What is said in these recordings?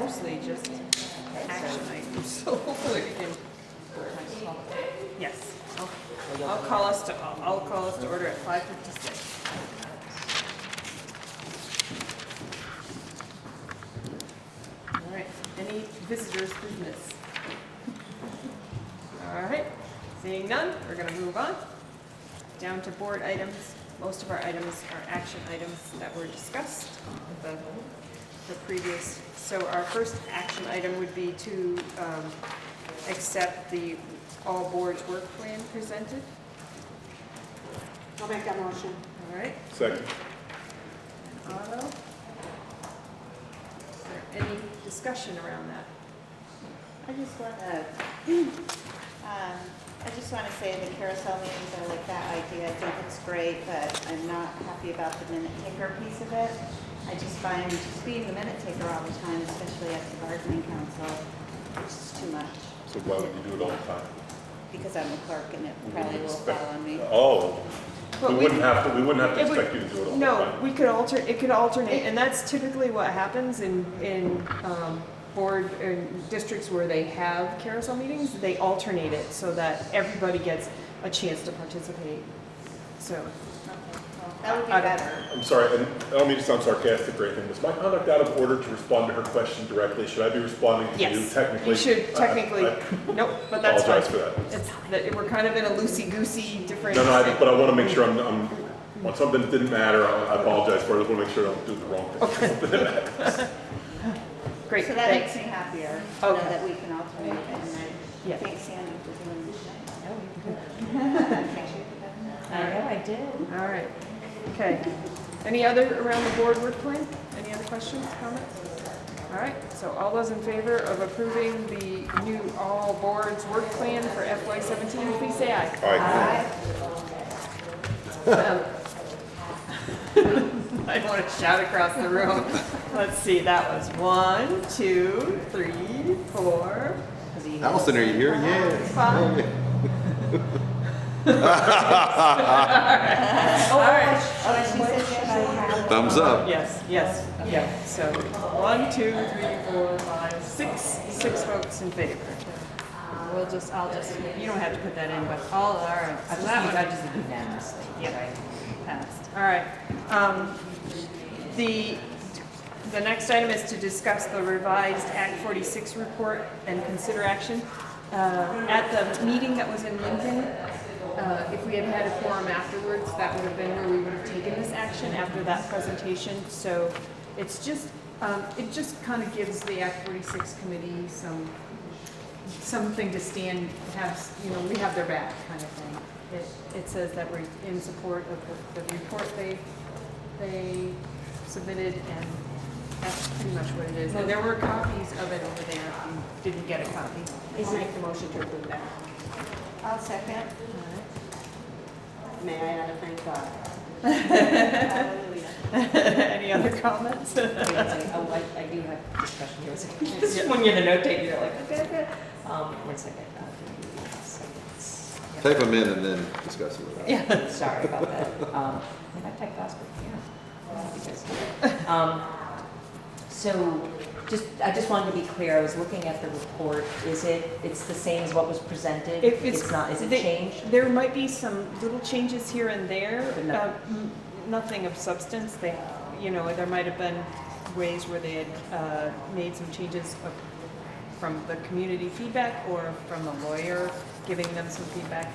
mostly just action items, so hopefully we can. Yes, I'll call us to order at 5:56. All right, any visitors' business? All right, seeing none, we're gonna move on. Down to board items. Most of our items are action items that were discussed at the previous. So our first action item would be to accept the all boards work plan presented. I'll make that motion. All right. Second. Otto. Is there any discussion around that? I just want to say the carousel meetings, I like that idea. I think it's great, but I'm not happy about the minute taker piece of it. I just find just being the minute taker all the time, especially at the bargaining council, it's just too much. So why would you do it all the time? Because I'm a clerk and it probably will fall on me. Oh, But we wouldn't have to it would- expect you to do it all the No, time. we could it could alternate, and that's typically what happens in board districts where they have carousel meetings. They alternate it so that everybody gets a chance to participate. So, That would be I don't- better. I'm sorry, and I don't mean to sound sarcastic or anything. Was my conduct out of order to respond to her question directly? Should I be responding to you yes, technically? you should technically, nope, but that's fine. Apologize for that. It's, that we're kind of in a loosey-goosey different. No, but I want to make sure I'm on something that didn't matter. I apologize for it. I just want to make sure I don't do the wrong thing. Okay. Great, So that thanks. makes me happier to know Okay. that we can alternate it. And Yeah. I think Sandy was doing I know I did. All right, okay. Any other around the board work plan? Any other questions, comments? All right, so all those in favor of approving the new all boards work plan for FY17, please say aye. Aye. I want to shout across the room. Let's see, that was 1, 2, 3, 4, Allison, are you here? Yeah. 5. All right. Oh, and she said she had Thumbs up. Yes, yes, yeah. So 1, 2, 3, 4, 5, 6 votes in favor. I'll just, you don't have to put that in, but all right. I So that one, just did unanimously. Yeah. Right? passed. All right. The next item is to discuss the revised Act 46 report and consider action. At the meeting that was in Lincoln, if we had had a quorum afterwards, that would have been where we would have taken this action after that presentation. So it's just, it just kind of gives the Act 46 committee something to stand, have, you know, we have their back kind of thing. It says that we're in support of the report they submitted, and that's pretty much what it is. And there were copies of it over there if you didn't get a copy. I'll make the motion to approve that. I'll second. May I add a thank God? Any other comments? Oh, I do have discussion here. This is when you're the note taker, you're like, okay. 1 second. Type them in and then discuss it with us. Yeah, sorry about that. I typed fast, but yeah. So, I just wanted to be clear. I was looking at the report. It's the same as what was presented? It's not. Is it changed? There might be some little changes here and there, But no- nothing of substance. You know, there might have been ways where they had made some changes from the community feedback or from the lawyer giving them some feedback.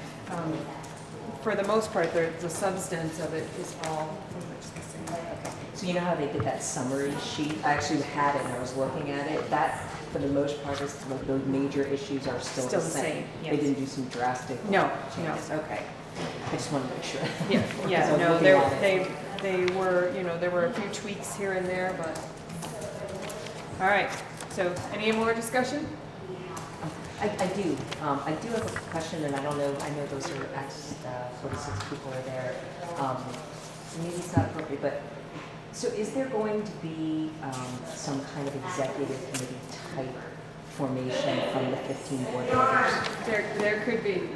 For the most part, the substance of it is all pretty much the same. Okay. So you know how they did that summary sheet? I actually had it and I was looking at it. That, for the most part, is like the major issues are still the same. Yes. They didn't do some drastic No, changes. Okay. I just wanted to make sure. Yeah, Because yeah, I was no, looking at it. they were, you know, there were a few tweaks here and there, but, all right, so any more discussion? I do. I do have a question, and I don't know, I know those are, 46 people are there. So maybe it's not appropriate, but, so is there going to be some kind of executive committee type formation from the 15 board members? There could be.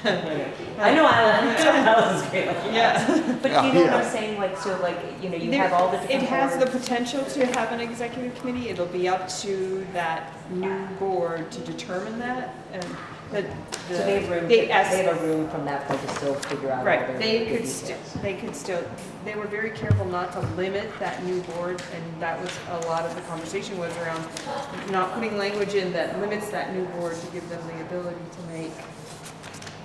I know Alan, Alan's great. Yeah. But you know what I'm saying, like, so like, you know, you have all the different It has the boards. potential to have an executive committee. It'll be up to that new board to determine that. And So they have room, they they asked- have a room from that point to still figure out all Right, their they the could details. still, they were very careful not to limit that new board, and that was, a lot of the conversation was around not putting language in that limits that new board to give them the ability to make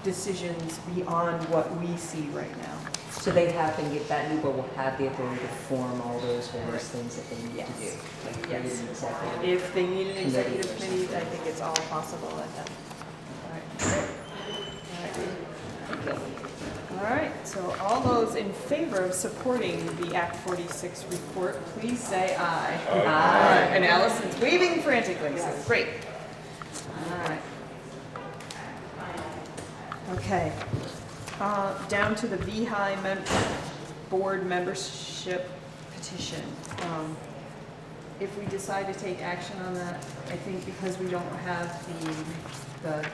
decisions beyond what we see right now. So they have to get, that new board will have the authority to form all those various things that they need to do. Yes. Like Yes. create an executive. If they need an executive Committee. committee, I think it's all possible at that. All right, so all those in favor of supporting the Act 46 report, please say aye. Aye. And Allison's waving frantically, so great. All right. Okay. Down to the VHI board membership petition. If we decide to take action on that, I think because we don't have the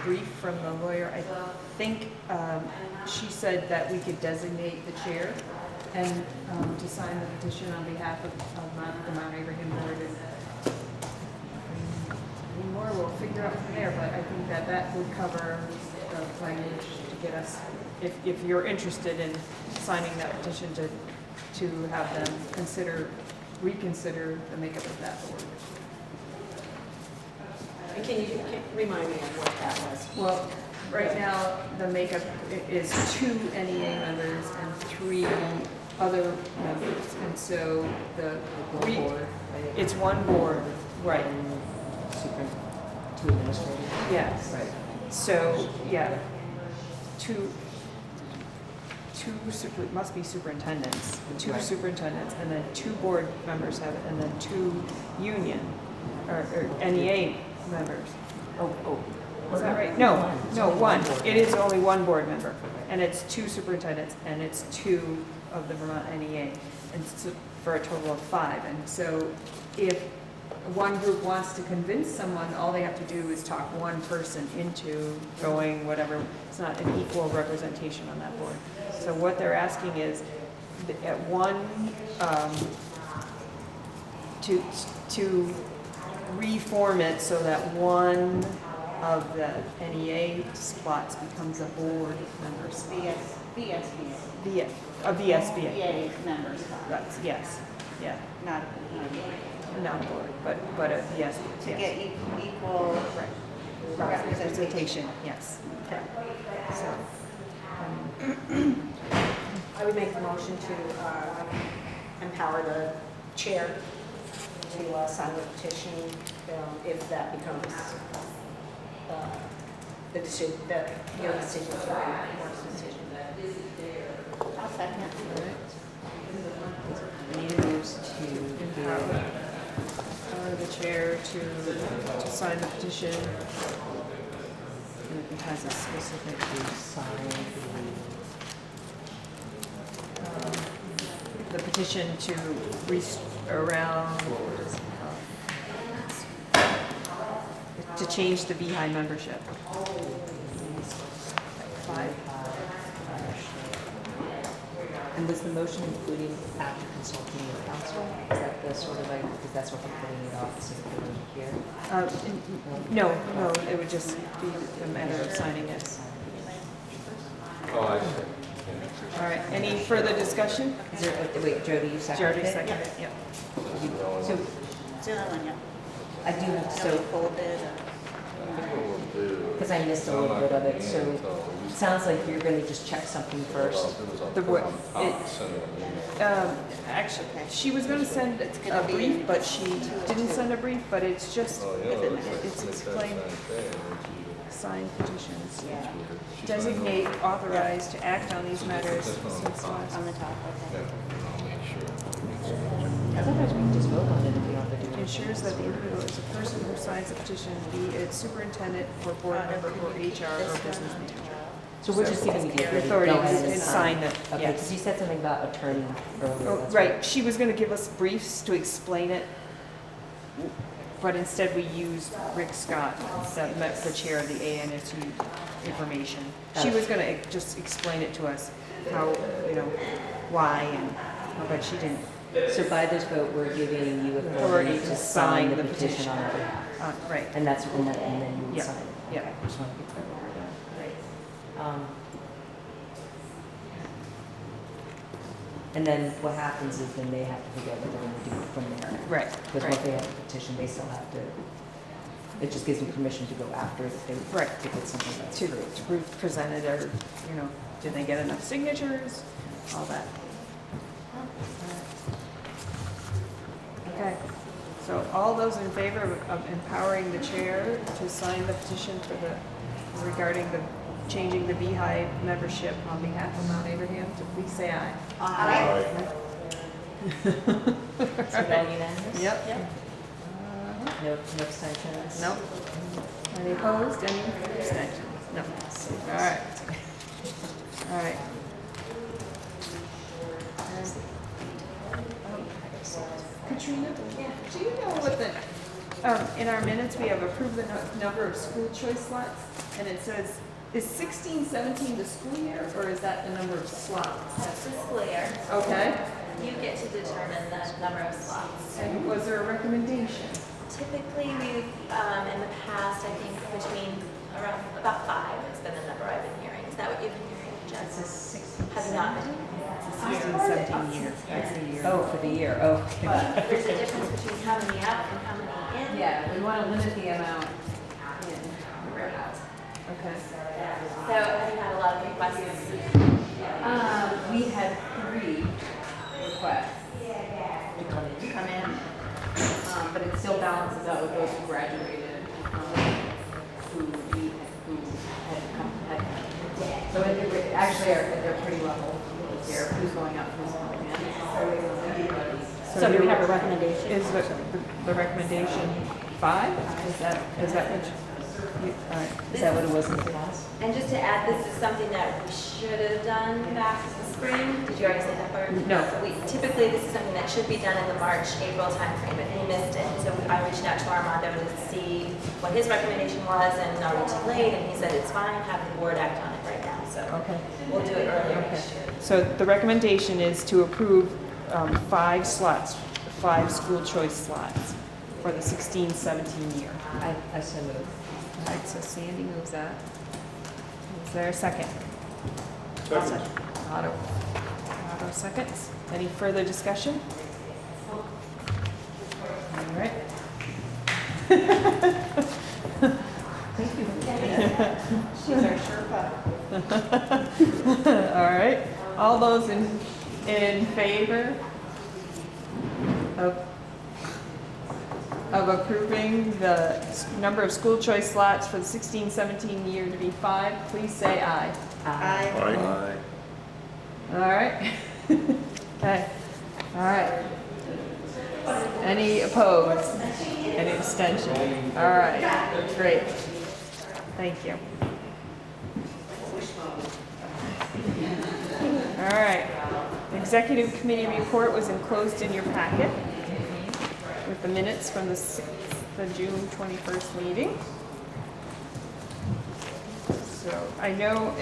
brief from the lawyer, I think she said that we could designate the chair and to sign the petition on behalf of the Mount Abraham board. And more we'll figure out from there, but I think that would cover the language to get us, if you're interested in signing that petition to have them reconsider the makeup of that board. And can you remind me of what that was? Well, right now, the makeup is 2 NEA members and 3 other members, and so the One board, right? it's one board, right? And two administrators. Yes. Right. So, yeah, must be superintendents, 2 Right. superintendents, and then 2 board members have it, and then 2 union, or NEA members. Oh. Is that right? No, one. board It is only 1 board member, and it's 2 superintendents, and it's 2 of the Vermont NEA, and so, for a total of 5. And so if one group wants to convince someone, all they have to do is talk one person into going whatever. It's not an equal representation on that board. So what they're asking is at to reform it so that one of the NEA slots becomes a board member slot. VSBA. A VSBA. VA members, That's, yes, yeah, not not a board, but a VSBA. to yes. get equal Representation, yes. Correct. So, I would make a motion to empower the chair to sign the petition if that becomes the decision, your decision, the board's decision. I'll second. Anita moves to empower the chair to sign the petition. And if it has a specific sign the petition to to change the VHI membership. 5. And was the motion including after consulting with council? Is that the sort of like, because that's what we're putting it off specifically here? No, it would just be a matter of signing it. All right, any further discussion? Is there, wait, Jody, you seconded Jody it? seconded, yeah. So It's the other one, yeah. I do have, So so, folded. because I missed a little bit of it, so it sounds like you're going to just check something first. The what? Actually, she was going to send a brief, but she didn't send a brief, but it's just, it's explained, signed petitions. Designate authorized to act on these matters since last. On the top, okay. Otherwise, we can just vote on it if we don't have to do it. Ensures that the individual is a person who signs the petition, be it superintendent, or board member, or HR, or business manager. So we're just giving you the Authority go ahead to and sign it, Okay, yes. because you said something about attorney earlier. Oh, that's right, she was gonna give us briefs to explain it. but instead we used Rick Scott, the chair of the ANSU information. She was gonna just explain it to us, how, why, but she didn't. So by this vote, we're giving you authority to sign the petition on our behalf. Right. And then you would Yeah. sign it. Yeah. Okay, I just want to be clear what we're doing. And then what happens is then they have to figure out what they're going to do from there. Right. Because once they have a petition, they still have to, it just gives them permission to go after if they, Right. if it's something that's To true. present it, or, did they get enough signatures, all that. Okay, so all those in favor of empowering the chair to sign the petition regarding changing the Beehive membership on behalf of Mount Abraham, please say aye. Aye. So that unanimous? Yep. No abstentions? Nope. Any opposed, any abstentions? No. All right. All right. Katrina, do you know what in our minutes, we have approved the number of school choice slots, and it says, is 16-17 the school year, or is that the number of slots? That's the school year. Okay. You get to determine the number of slots. And was there a recommendation? Typically, we've, in the past, I think between around about 5 has been the number I've been hearing. Is that what you've been hearing, Jen? Have you not been? 16-17 year, that's the year. Oh, for the year, oh. Okay. But there's a difference between how many out and how many in. Yeah, we want to limit the amount in. Okay. So have you had a lot of requests? We had 3 requests To come in. but it still balances out with those who graduated, who had come. So actually, they're pretty level here, who's going out, who's coming in. So do we have a recommendation? Is the recommendation 5? Is that which? All right. Is that what it was in the past? And just to add, this is something that we should have done back in the spring. Did you already say that part? No. Typically, this is something that should be done in the March, April timeframe, but he missed it. So I reached out to Armando to see what his recommendation was, and are we too late? And he said, it's fine, have the board act on it right now. So Okay. we'll do it earlier next year. So the recommendation is to approve 5 slots, 5 school choice slots for the 16-17 year. I so moved. All right, so Sandy moves that. Is there a second? Second. Otto seconds. Any further discussion? All right. She's our Sherpa. All right. All those in favor of approving the number of school choice slots for the 16-17 year to be 5, please say aye. Aye. Aye. All right. Okay. All right. Any opposed? Any abstention? All right. Great. Thank you. All right. The executive committee report was enclosed in your packet with the minutes from the June 21st meeting. So I know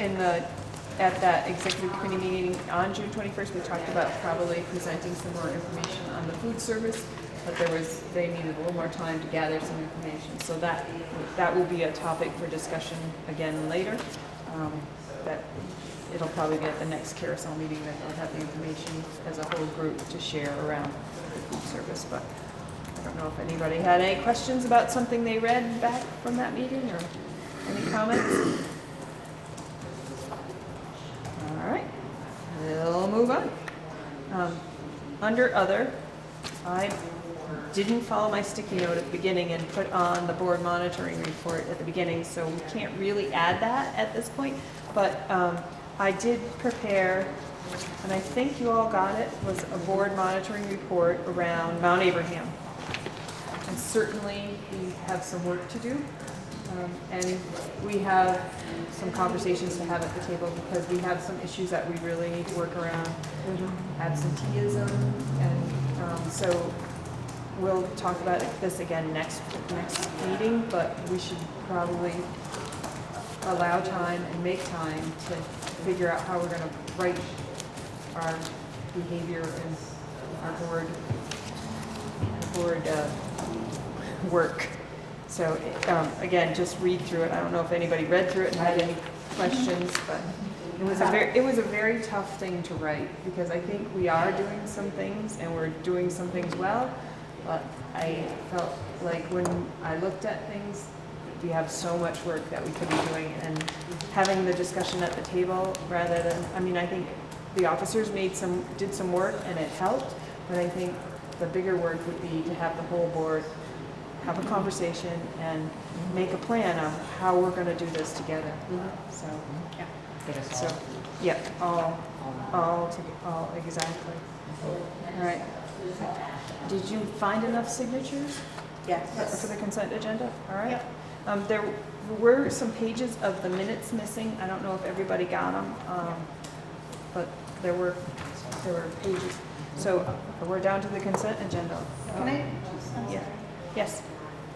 at that executive committee meeting on June 21st, we talked about probably presenting some more information on the food service, but they needed a little more time to gather some information. So that will be a topic for discussion again later. That it'll probably be at the next carousel meeting that they'll have the information as a whole group to share around the food service. But I don't know if anybody had any questions about something they read back from that meeting, or any comments? All right, we'll move on. Under other, I didn't follow my sticky note at the beginning and put on the board monitoring report at the beginning, so we can't really add that at this point. But I did prepare, and I think you all got it, was a board monitoring report around Mount Abraham. And certainly we have some work to do. And we have some conversations to have at the table because we have some issues that we really need to work around. Absenteeism, and so we'll talk about this again next meeting, but we should probably allow time and make time to figure out how we're gonna write our behavior and our board work. So, again, just read through it. I don't know if anybody read through it and had any questions, but it was a very tough thing to write, because I think we are doing some things and we're doing some things well, but I felt like when I looked at things, we have so much work that we could be doing, and having the discussion at the table rather than, I mean, I think the officers did some work and it helped, but I think the bigger work would be to have the whole board have a conversation and make a plan of how we're gonna do this together. So, yeah. Get us So, all. yeah, all, exactly. All right. Did you find enough signatures for the consent agenda? All right. There were some pages of the minutes missing. I don't know if everybody got them, but there were pages. So we're down to the consent agenda. Can I? Yeah. Yes.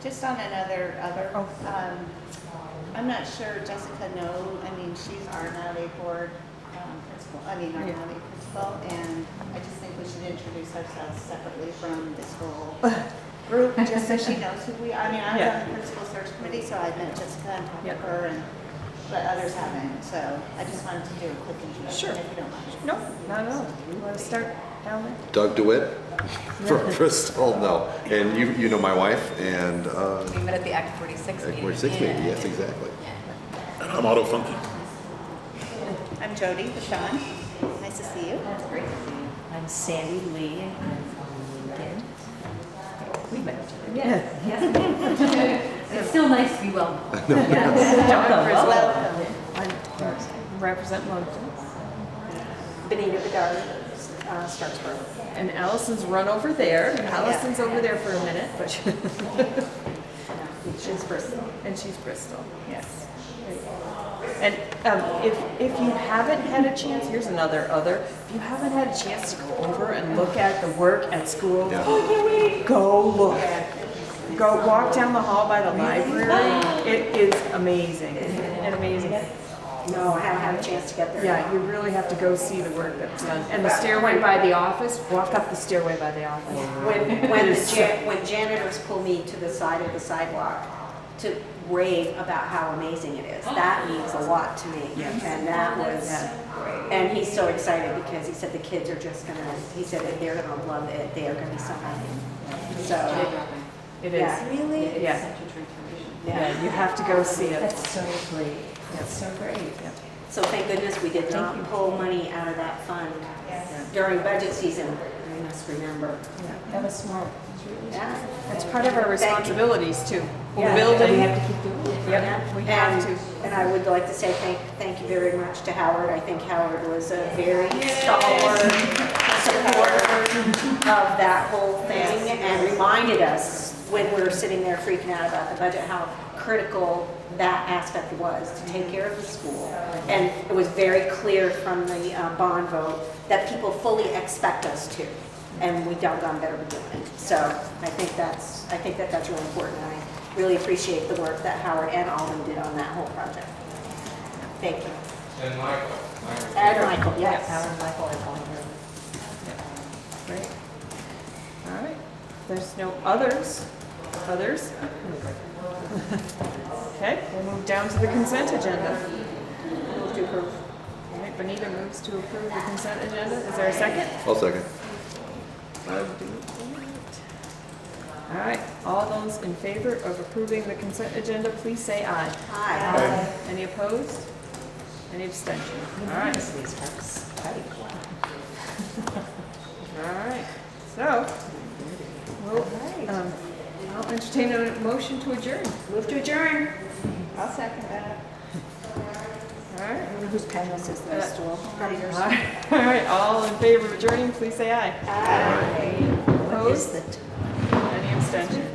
Just on another, Oh. I'm not sure Jessica knows, I mean, she's our MtAbe board principal, our Yeah. MtAbe principal, and I just think we should introduce ourselves separately from this whole group, just so she knows who we are. I mean, I was on the principal search committee, so I met Jessica and talked to her, but others haven't, so I just wanted to do a quick introduction, Sure. if you don't mind. No, not at all. You want to start down there? Doug DeWitt from Bristol, no. And you know my wife, and We met at the Act 46 meeting. 46 maybe, yes, exactly. And I'm Auto Funky. I'm Jody Bashan. Nice to see you. That's great to see you. I'm Sandy Lee, and I'm from Lincoln. We met each other. Yes. It's still nice to be well known. Welcome. I represent Moncton. Benita Bedard, Starksboro. And Allison's run over there. Allison's over there for a minute, but She's Bristol. and she's Bristol. Yes. And if you haven't had a chance, here's another. If you haven't had a chance to go over and look at the work at school, go look. Go walk down the hall by the library. It is amazing. And amazing. No, I haven't had a chance to get there. Yeah, you really have to go see the work that's done. And the stairway by the office, walk up the stairway by the office. When janitors pull me to the side of the sidewalk to rave about how amazing it is, that means a lot to me. And that was, and he's so excited because he said the kids are just gonna, he said that they're gonna love it, they are gonna be so happy. So, It is. yeah. Really? Yeah. Such a transformation. Yeah, you have to go see it. That's so great. That's so great. So thank goodness we did not pull money out of that fund during budget season, I must remember. That was smart. Yeah. It's part of our responsibilities too. Yeah. Building. We have to keep doing it. Yep, we have to. And I would like to say thank you very much to Howard. I think Howard was a very stalwart supporter of that whole thing and reminded us when we were sitting there freaking out about the budget, how critical that aspect was to take care of the school. And it was very clear from the bond vote that people fully expect us to. And we doggone better be doing it. So I think that's really important. I really appreciate the work that Howard and Alden did on that whole project. Thank you. And Michael. And Michael, yes. Howard, Michael, and Oliver. Great. All right. There's no others. Others? Okay, we'll move down to the consent agenda. Move to approve. All right, Benita moves to approve the consent agenda. Is there a second? I'll second. All right, all those in favor of approving the consent agenda, please say aye. Aye. Any opposed? Any abstention? All right. These folks. All right, so, we'll, I'll entertain a motion to adjourn. Move to adjourn. I'll second that. All right. Whose pen this is this, Joel? Probably yours. All right, all in favor of adjourning, please say aye. Aye. Opposed? Any abstention?